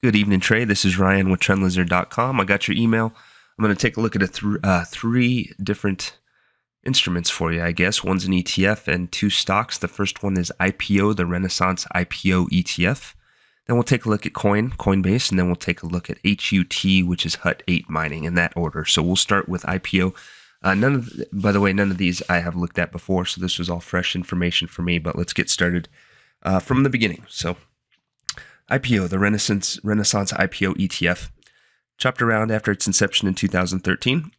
Good evening, Trey. This is Ryan with TrendLizard.com. I got your email. I'm going to take a look at three different instruments for you, I guess. One's an ETF and two stocks. The first one is IPO, the Renaissance IPO ETF. Then we'll take a look at Coinbase, and then we'll take a look at HUT, which is Hut 8 mining, in that order. So we'll start with IPO. By the way, none of these I have looked at before, so this was all fresh information for me, but let's get started from the beginning. So IPO, the Renaissance IPO ETF, chopped around after its inception in 2013.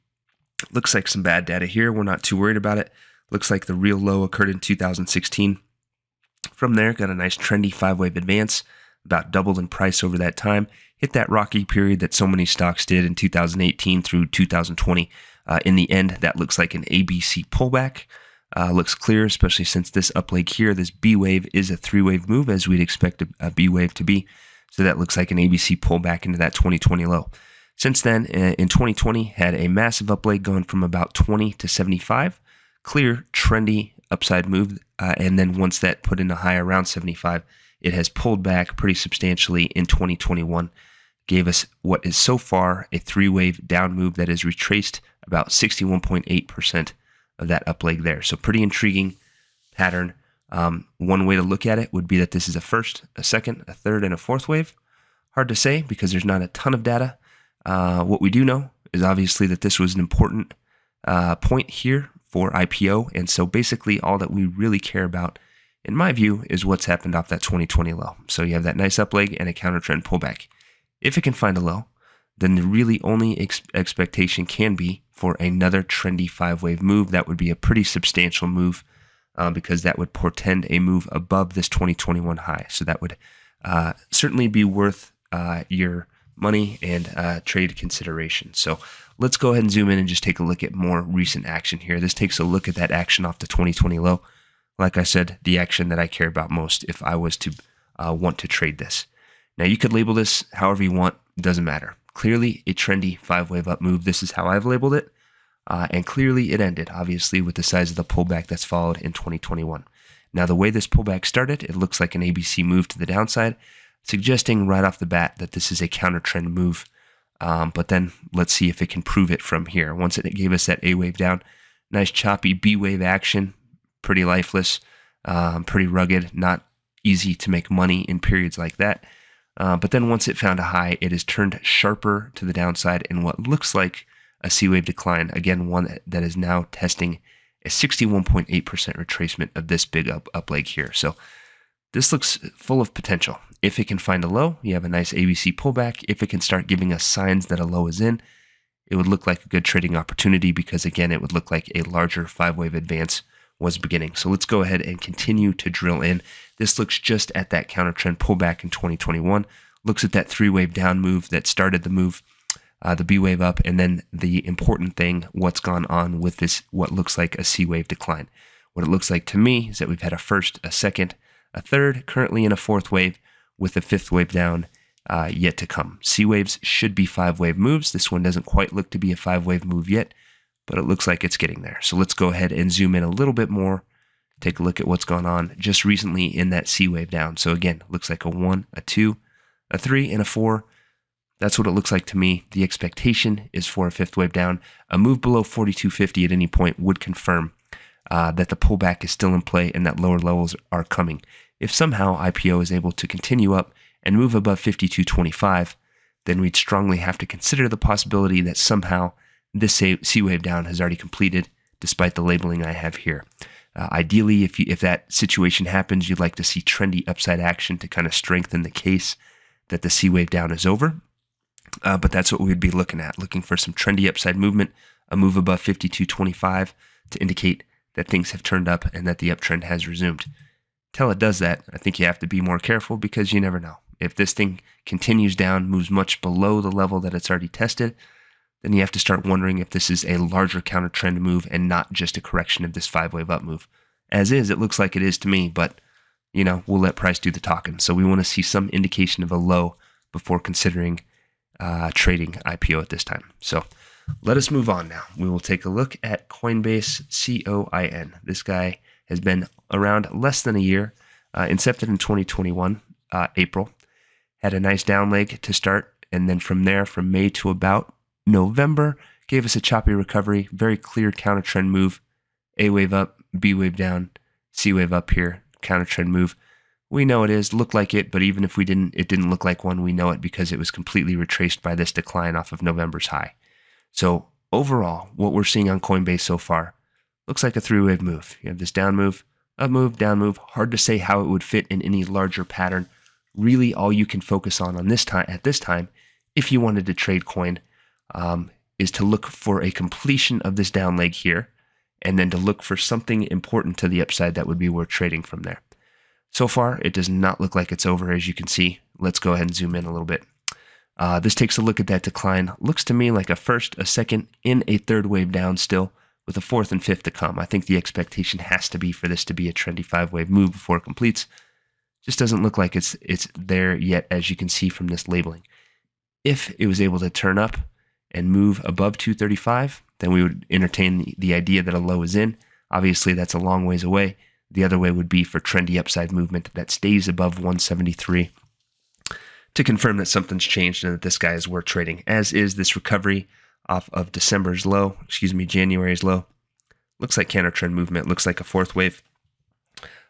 Looks like some bad data here. We're not too worried about it. Looks like the real low occurred in 2016. From there, got a nice trendy 5-wave advance, about doubled in price over that time. Hit that rocky period that so many stocks did in 2018 through 2020. In the end, that looks like an ABC pullback. Looks clear, especially since this up leg here, this B wave is a 3-wave move, as we'd expect a B wave to be. So that looks like an ABC pullback into that 2020 low. Since then, in 2020, had a massive up leg going from about 20 to 75. Clear, trendy upside move. And then once that put in a high around 75, it has pulled back pretty substantially in 2021. Gave us what is so far a 3-wave down move that has retraced about 61.8% of that up leg there. So pretty intriguing pattern. One way to look at it would be that this is a first, a second, a third, and a fourth wave. Hard to say because there's not a ton of data. What we do know is obviously that this was an important point here for IPO. And so basically all that we really care about, in my view, is what's happened off that 2020 low. So you have that nice up leg and a counter trend pullback. If it can find a low, then the really only expectation can be for another trendy 5-wave move. That would be a pretty substantial move because that would portend a move above this 2021 high. So that would certainly be worth your money and trade consideration. So let's go ahead and zoom in and just take a look at more recent action here. This takes a look at that action off the 2020 low. Like I said, the action that I care about most if I was to want to trade this. Now you could label this however you want, it doesn't matter. Clearly a trendy 5-wave up move. This is how I've labeled it. And clearly it ended, obviously, with the size of the pullback that's followed in 2021. Now, the way this pullback started, it looks like an ABC move to the downside, suggesting right off the bat that this is a counter trend move. But then let's see if it can prove it from here. Once it gave us that A wave down, nice choppy B wave action, pretty lifeless, pretty rugged, not easy to make money in periods like that. But then once it found a high, it has turned sharper to the downside in what looks like a C-wave decline. Again, one that is now testing a 61.8% retracement of this big up leg here. So this looks full of potential. If it can find a low, you have a nice ABC pullback. If it can start giving us signs that a low is in, it would look like a good trading opportunity because, again, it would look like a larger 5-wave advance was beginning. So let's go ahead and continue to drill in. This looks just at that counter trend pullback in 2021. Looks at that 3-wave down move that started the move, the B wave up, and then the important thing, what's gone on with this, what looks like a C wave decline. What it looks like to me is that we've had a first, a second, a third, currently in a 4th wave with a 5th wave down yet to come. C waves should be 5-wave moves. This one doesn't quite look to be a 5-wave move yet, but it looks like it's getting there. So let's go ahead and zoom in a little bit more, take a look at what's gone on just recently in that C wave down. So again, looks like a 1, a 2, a 3, and a 4. That's what it looks like to me. The expectation is for a 5th wave down. A move below 42.50 at any point would confirm that the pullback is still in play and that lower levels are coming. If somehow IPO is able to continue up and move above 52.25, then we'd strongly have to consider the possibility that somehow this C wave down has already completed, despite the labeling I have here. Ideally, if that situation happens, you'd like to see trendy upside action to kind of strengthen the case that the C wave down is over. But that's what we'd be looking at, looking for some trendy upside movement, a move above 52.25 to indicate that things have turned up and that the uptrend has resumed. Till it does that, I think you have to be more careful because you never know. If this thing continues down, moves much below the level that it's already tested, then you have to start wondering if this is a larger counter trend move and not just a correction of this 5-wave up move. As is, it looks like it is to me, but we'll let price do the talking. So we want to see some indication of a low before considering trading IPO at this time. So let us move on now. We will take a look at Coinbase, COIN. This guy has been around less than a year, incepted in 2021, April. had a nice down leg to start, and then from there, from May to about November, gave us a choppy recovery, very clear counter trend move, A wave up, B wave down, C wave up here, counter trend move. We know it is, looked like it, but even if it didn't look like one, we know it because it was completely retraced by this decline off of November's high. So overall, what we're seeing on Coinbase so far looks like a three-wave move. You have this down move, up move, down move. Hard to say how it would fit in any larger pattern. Really, all you can focus on this time, at this time, if you wanted to trade coin, is to look for a completion of this down leg here, and then to look for something important to the upside that would be worth trading from there. So far, it does not look like it's over, as you can see. Let's go ahead and zoom in a little bit. This takes a look at that decline. Looks to me like a first, a second, and a third wave down still, with a fourth and fifth to come. I think the expectation has to be for this to be a trendy 5-wave move before it completes. Just doesn't look like it's there yet, as you can see from this labeling. If it was able to turn up and move above 235, then we would entertain the idea that a low is in. Obviously, that's a long ways away. The other way would be for trendy upside movement that stays above 173 to confirm that something's changed and that this guy is worth trading, as is this recovery off of January's low. Looks like counter trend movement, looks like a fourth wave.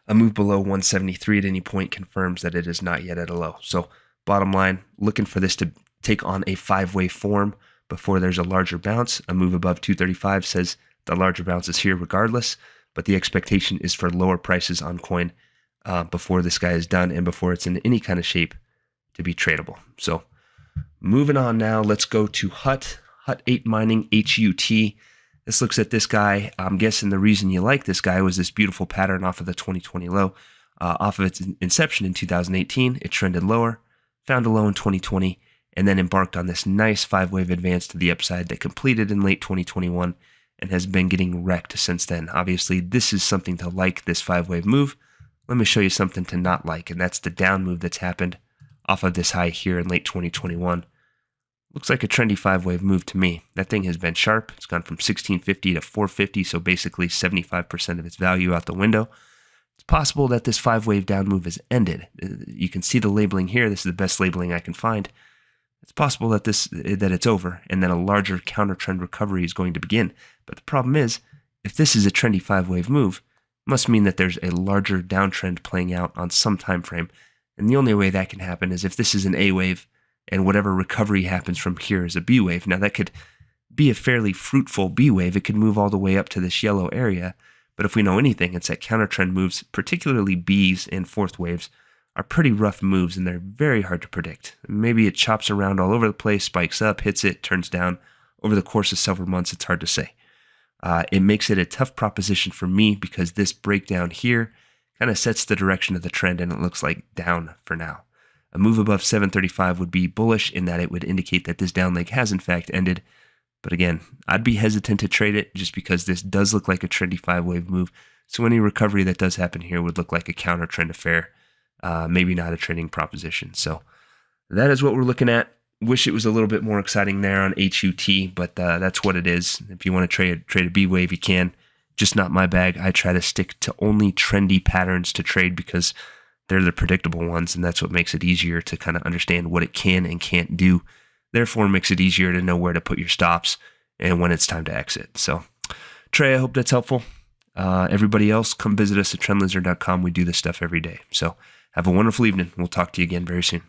A move below 173 at any point confirms that it is not yet at a low. So bottom line, looking for this to take on a 5-wave form before there's a larger bounce. A move above 235 says the larger bounce is here regardless, but the expectation is for lower prices on coin before this guy is done and before it's in any kind of shape to be tradable. So moving on now, let's go to Hut 8 Mining, HUT. This looks at this guy. I'm guessing the reason you like this guy was this beautiful pattern off of the 2020 low. Off of its inception in 2018, it trended lower, found a low in 2020, and then embarked on this nice 5-wave advance to the upside that completed in late 2021 and has been getting wrecked since then. Obviously, this is something to like, this 5-wave move. Let me show you something to not like, and that's the down move that's happened off of this high here in late 2021. Looks like a trendy 5-wave move to me. That thing has been sharp. It's gone from 1650 to 450, so basically 75% of its value out the window. It's possible that this 5-wave down move has ended. You can see the labeling here. This is the best labeling I can find. It's possible that it's over and then a larger counter trend recovery is going to begin. But the problem is, if this is a trendy 5-wave move, it must mean that there's a larger downtrend playing out on some time frame. And the only way that can happen is if this is an A wave and whatever recovery happens from here is a B wave. Now that could be a fairly fruitful B wave. It could move all the way up to this yellow area. But if we know anything, it's that counter trend moves, particularly Bs and fourth waves, are pretty rough moves and they're very hard to predict. Maybe it chops around all over the place, spikes up, hits it, turns down. Over the course of several months, it's hard to say. It makes it a tough proposition for me because this breakdown here kind of sets the direction of the trend and it looks like down for now. A move above 735 would be bullish in that it would indicate that this down leg has in fact ended. But again, I'd be hesitant to trade it just because this does look like a trendy 5-wave move. So any recovery that does happen here would look like a counter trend affair, maybe not a trading proposition. So that is what we're looking at. Wish it was a little bit more exciting there on HUT, but that's what it is. If you want to trade a B wave, you can. Just not my bag. I try to stick to only trendy patterns to trade because they're the predictable ones, and that's what makes it easier to kind of understand what it can and can't do. Therefore, it makes it easier to know where to put your stops and when it's time to exit. So, Trey, I hope that's helpful. Everybody else, come visit us at TrendLizard.com. We do this stuff every day. So, have a wonderful evening. We'll talk to you again very soon.